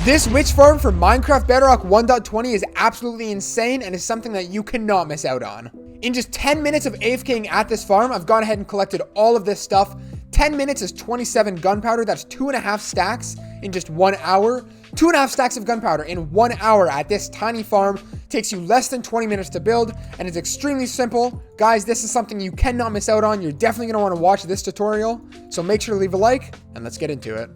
This witch farm for Minecraft Bedrock 1.20 is absolutely insane and is something that you cannot miss out on. In just 10 minutes of AFKing at this farm, I've gone ahead and collected all of this stuff. 10 minutes is 27 gunpowder. That's 2.5 stacks in just 1 hour. 2.5 stacks of gunpowder in 1 hour at this tiny farm takes you less than 20 minutes to build, and it's extremely simple. Guys, this is something you cannot miss out on. You're definitely going to want to watch this tutorial, so make sure to leave a like, and let's get into it.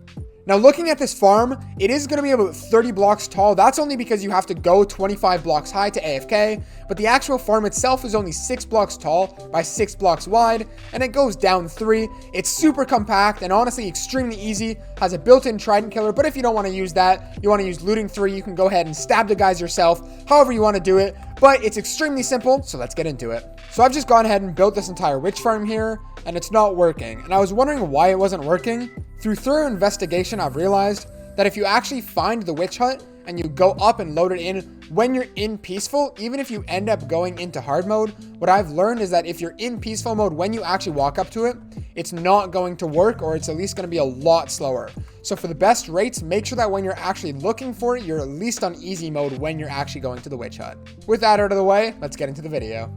Now, looking at this farm, it is going to be about 30 blocks tall. That's only because you have to go 25 blocks high to AFK, but the actual farm itself is only 6 blocks tall by 6 blocks wide, and it goes down 3. It's super compact and honestly extremely easy. Has a built-in trident killer, but if you don't want to use that, you want to use looting 3, you can go ahead and stab the guys yourself, however you want to do it, but it's extremely simple, so let's get into it. So I've just gone ahead and built this entire witch farm here, and it's not working, and I was wondering why it wasn't working. Through thorough investigation, I've realized that if you actually find the witch hut and you go up and load it in when you're in peaceful, even if you end up going into hard mode, what I've learned is that if you're in peaceful mode, when you actually walk up to it, it's not going to work, or it's at least going to be a lot slower. So for the best rates, make sure that when you're actually looking for it, you're at least on easy mode when you're actually going to the witch hut. With that out of the way, let's get into the video.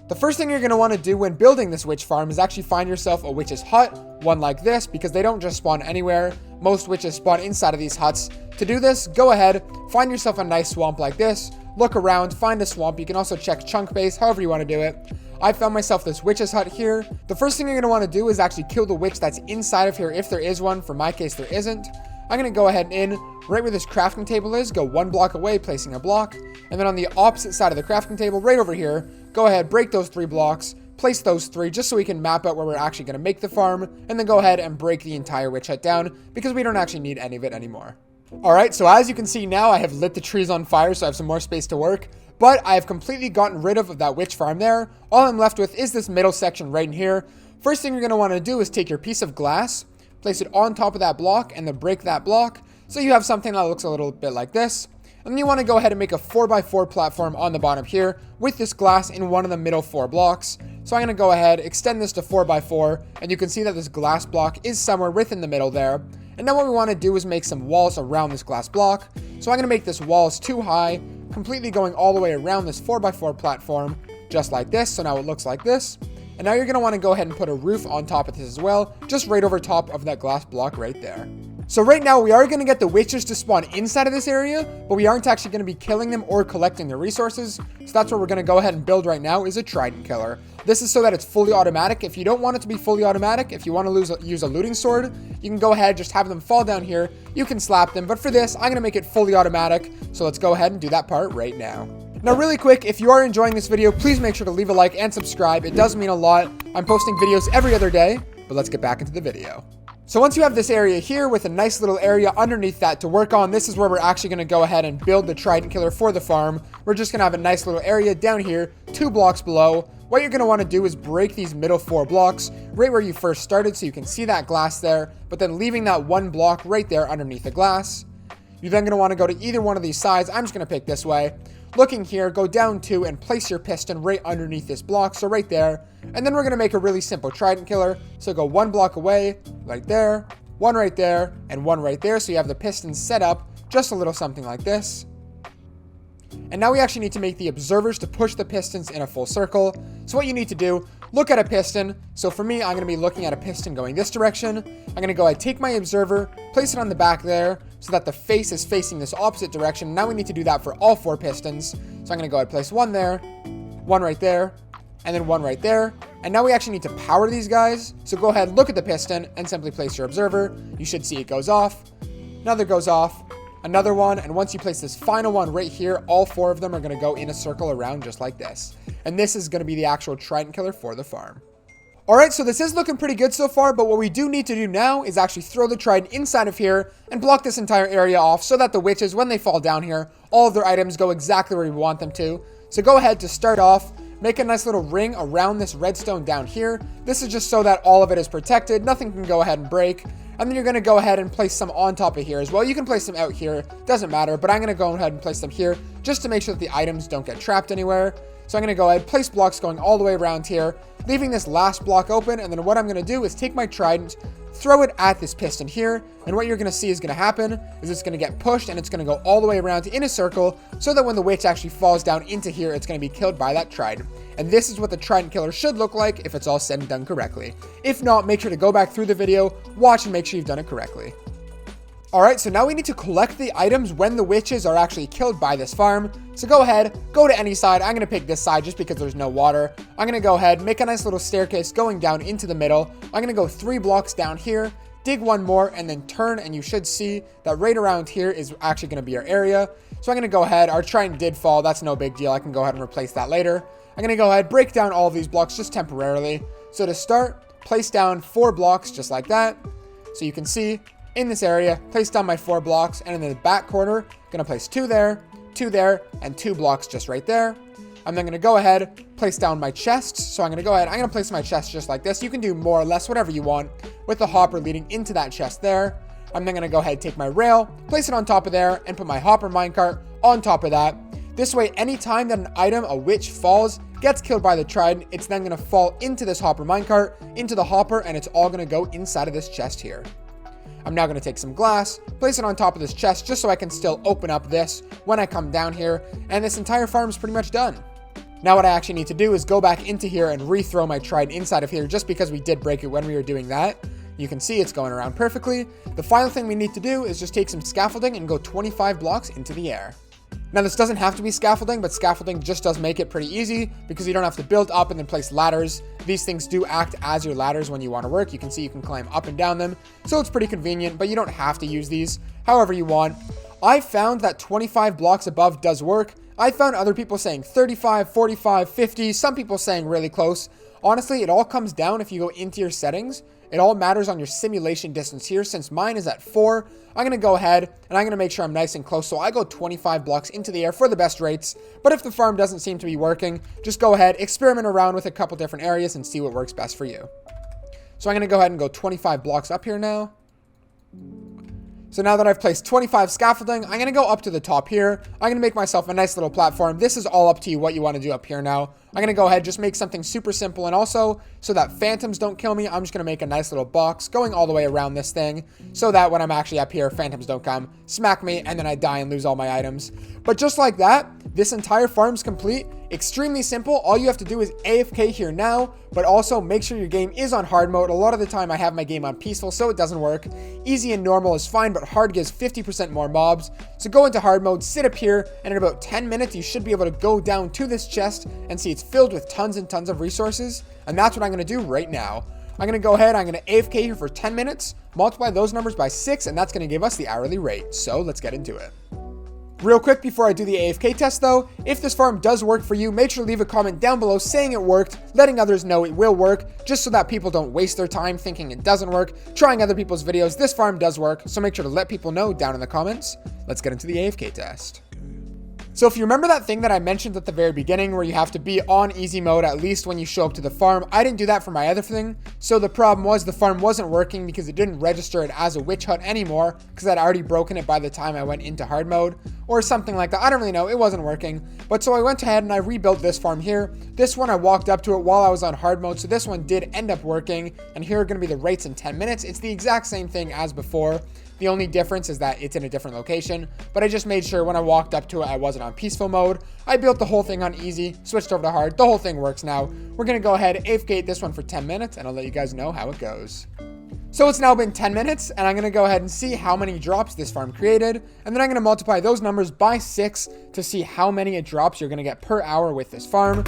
The first thing you're going to want to do when building this witch farm is actually find yourself a witch's hut, one like this, because they don't just spawn anywhere. Most witches spawn inside of these huts. To do this, go ahead, find yourself a nice swamp like this, look around, find a swamp. You can also check chunk base, however you want to do it. I found myself this witch's hut here. The first thing you're going to want to do is actually kill the witch that's inside of here, if there is one. For my case, there isn't. I'm going to go ahead and in right where this crafting table is, go 1 block away, placing a block, and then on the opposite side of the crafting table, right over here, go ahead, break those 3 blocks, place those 3 just so we can map out where we're actually going to make the farm, and then go ahead and break the entire witch hut down because we don't actually need any of it anymore. Alright, so as you can see now, I have lit the trees on fire, so I have some more space to work, but I have completely gotten rid of that witch farm there. All I'm left with is this middle section right in here. First thing you're going to want to do is take your piece of glass, place it on top of that block, and then break that block so you have something that looks a little bit like this. And then you want to go ahead and make a 4x4 platform on the bottom here with this glass in one of the middle 4 blocks. So I'm going to go ahead, extend this to 4x4, and you can see that this glass block is somewhere within the middle there. And now what we want to do is make some walls around this glass block. So I'm going to make this walls too high, completely going all the way around this 4x4 platform, just like this. So now it looks like this. And now you're going to want to go ahead and put a roof on top of this as well, just right over top of that glass block right there. So right now we are going to get the witches to spawn inside of this area, but we aren't actually going to be killing them or collecting their resources. So that's what we're going to go ahead and build right now, is a trident killer. This is so that it's fully automatic. If you don't want it to be fully automatic, if you want to use a looting sword, you can go ahead, just have them fall down here. You can slap them, but for this, I'm going to make it fully automatic. So let's go ahead and do that part right now. Now, really quick, if you are enjoying this video, please make sure to leave a like and subscribe. It does mean a lot. I'm posting videos every other day, but let's get back into the video. So once you have this area here with a nice little area underneath that to work on, this is where we're actually going to go ahead and build the trident killer for the farm. We're just going to have a nice little area down here, 2 blocks below. What you're going to want to do is break these middle 4 blocks right where you first started so you can see that glass there, but then leaving that 1 block right there underneath the glass. You're then going to want to go to either one of these sides. I'm just going to pick this way. Looking here, go down 2 and place your piston right underneath this block, so right there. And then we're going to make a really simple trident killer. So go 1 block away, right there, 1 right there, and 1 right there. So you have the pistons set up just a little something like this. And now we actually need to make the observers to push the pistons in a full circle. So what you need to do, look at a piston. So for me, I'm going to be looking at a piston going this direction. I'm going to go ahead, take my observer, place it on the back there so that the face is facing this opposite direction. Now we need to do that for all 4 pistons. So I'm going to go ahead, place 1 there, 1 right there, and then 1 right there. And now we actually need to power these guys. So go ahead, look at the piston and simply place your observer. You should see it goes off. Another goes off. Another one, and once you place this final one right here, all 4 of them are going to go in a circle around just like this. And this is going to be the actual trident killer for the farm. Alright, so this is looking pretty good so far, but what we do need to do now is actually throw the trident inside of here and block this entire area off so that the witches, when they fall down here, all of their items go exactly where we want them to. So go ahead to start off, make a nice little ring around this redstone down here. This is just so that all of it is protected, nothing can go ahead and break. And then you're going to go ahead and place some on top of here as well. You can place them out here, doesn't matter, but I'm going to go ahead and place them here just to make sure that the items don't get trapped anywhere. So I'm going to go ahead, place blocks going all the way around here, leaving this last block open. And then what I'm going to do is take my trident, throw it at this piston here, and what you're going to see is going to happen is it's going to get pushed and it's going to go all the way around in a circle so that when the witch actually falls down into here, it's going to be killed by that trident. And this is what the trident killer should look like if it's all said and done correctly. If not, make sure to go back through the video, watch, and make sure you've done it correctly. Alright, so now we need to collect the items when the witches are actually killed by this farm. So go ahead, go to any side. I'm going to pick this side just because there's no water. I'm going to go ahead, make a nice little staircase going down into the middle. I'm going to go 3 blocks down here, dig one more, and then turn, and you should see that right around here is actually going to be our area. So I'm going to go ahead, our trident did fall, that's no big deal. I can go ahead and replace that later. I'm going to go ahead, break down all of these blocks just temporarily. So to start, place down 4 blocks just like that. So you can see in this area, place down my 4 blocks, and in the back corner, gonna place 2 there, and 2 blocks just right there. I'm then gonna go ahead, place down my chests. So I'm gonna place my chest just like this. You can do more or less whatever you want with the hopper leading into that chest there. I'm then gonna go ahead, take my rail, place it on top of there, and put my hopper minecart on top of that. This way, anytime that an item, a witch, falls, gets killed by the trident, it's then gonna fall into this hopper minecart, into the hopper, and it's all gonna go inside of this chest here. I'm now going to take some glass, place it on top of this chest just so I can still open up this when I come down here, and this entire farm is pretty much done. Now what I actually need to do is go back into here and re-throw my trident inside of here just because we did break it when we were doing that. You can see it's going around perfectly. The final thing we need to do is just take some scaffolding and go 25 blocks into the air. Now this doesn't have to be scaffolding, but scaffolding just does make it pretty easy because you don't have to build up and then place ladders. These things do act as your ladders when you want to work. You can see you can climb up and down them, so it's pretty convenient, but you don't have to use these however you want. I found that 25 blocks above does work. I found other people saying 35, 45, 50, some people saying really close. Honestly, it all comes down if you go into your settings. It all matters on your simulation distance here. Since mine is at 4, I'm going to go ahead and I'm going to make sure I'm nice and close. So I go 25 blocks into the air for the best rates. But if the farm doesn't seem to be working, just go ahead, experiment around with a couple different areas and see what works best for you. So I'm going to go ahead and go 25 blocks up here now. So now that I've placed 25 scaffolding, I'm going to go up to the top here. I'm going to make myself a nice little platform. This is all up to you what you want to do up here now. I'm going to go ahead, just make something super simple. And also, so that phantoms don't kill me, I'm just going to make a nice little box going all the way around this thing so that when I'm actually up here, phantoms don't come, smack me, and then I die and lose all my items. But just like that, this entire farm's complete. Extremely simple. All you have to do is AFK here now, but also make sure your game is on hard mode. A lot of the time I have my game on peaceful, so it doesn't work. Easy and normal is fine, but hard gives 50% more mobs. So go into hard mode, sit up here, and in about 10 minutes, you should be able to go down to this chest and see it's filled with tons and tons of resources. And that's what I'm going to do right now. I'm going to go ahead, I'm going to AFK here for 10 minutes, multiply those numbers by 6, and that's going to give us the hourly rate. So let's get into it. Real quick before I do the AFK test though, if this farm does work for you, make sure to leave a comment down below saying it worked, letting others know it will work, just so that people don't waste their time thinking it doesn't work, trying other people's videos. This farm does work, so make sure to let people know down in the comments. Let's get into the AFK test. So if you remember that thing that I mentioned at the very beginning where you have to be on easy mode at least when you show up to the farm, I didn't do that for my other thing. So the problem was the farm wasn't working because it didn't register it as a witch hut anymore because I'd already broken it by the time I went into hard mode or something like that. I don't really know. It wasn't working. But so I went ahead and I rebuilt this farm here. This one I walked up to it while I was on hard mode. So this one did end up working. And here are going to be the rates in 10 minutes. It's the exact same thing as before. The only difference is that it's in a different location, but I just made sure when I walked up to it, I wasn't on peaceful mode. I built the whole thing on easy, switched over to hard. The whole thing works now. We're going to go ahead and AFK this one for 10 minutes, and I'll let you guys know how it goes. So it's now been 10 minutes, and I'm going to go ahead and see how many drops this farm created, and then I'm going to multiply those numbers by 6 to see how many drops you're going to get per hour with this farm.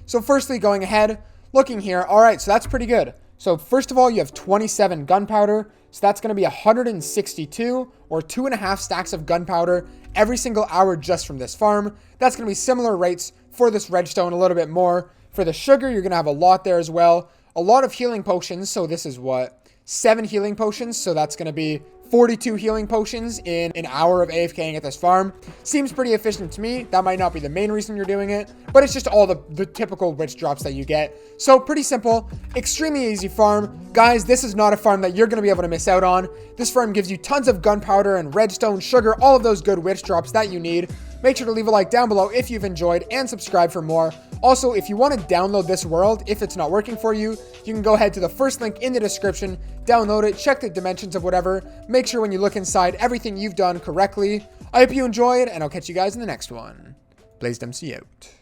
So firstly, going ahead, looking here, all right, so that's pretty good. So first of all, you have 27 gunpowder. So that's going to be 162 or 2.5 stacks of gunpowder every single hour just from this farm. That's going to be similar rates for this redstone, a little bit more. For the sugar, you're going to have a lot there as well. A lot of healing potions. So this is what, 7 healing potions, so that's going to be 42 healing potions in an hour of AFKing at this farm. Seems pretty efficient to me. That might not be the main reason you're doing it, but it's just all the typical witch drops that you get. So pretty simple, extremely easy farm. Guys, this is not a farm that you're going to be able to miss out on. This farm gives you tons of gunpowder and redstone, sugar, all of those good witch drops that you need. Make sure to leave a like down below if you've enjoyed and subscribe for more. Also, if you want to download this world, if it's not working for you, you can go ahead to the first link in the description, download it, check the dimensions of whatever, make sure when you look inside everything you've done correctly. I hope you enjoyed, and I'll catch you guys in the next one. BlazedMC out.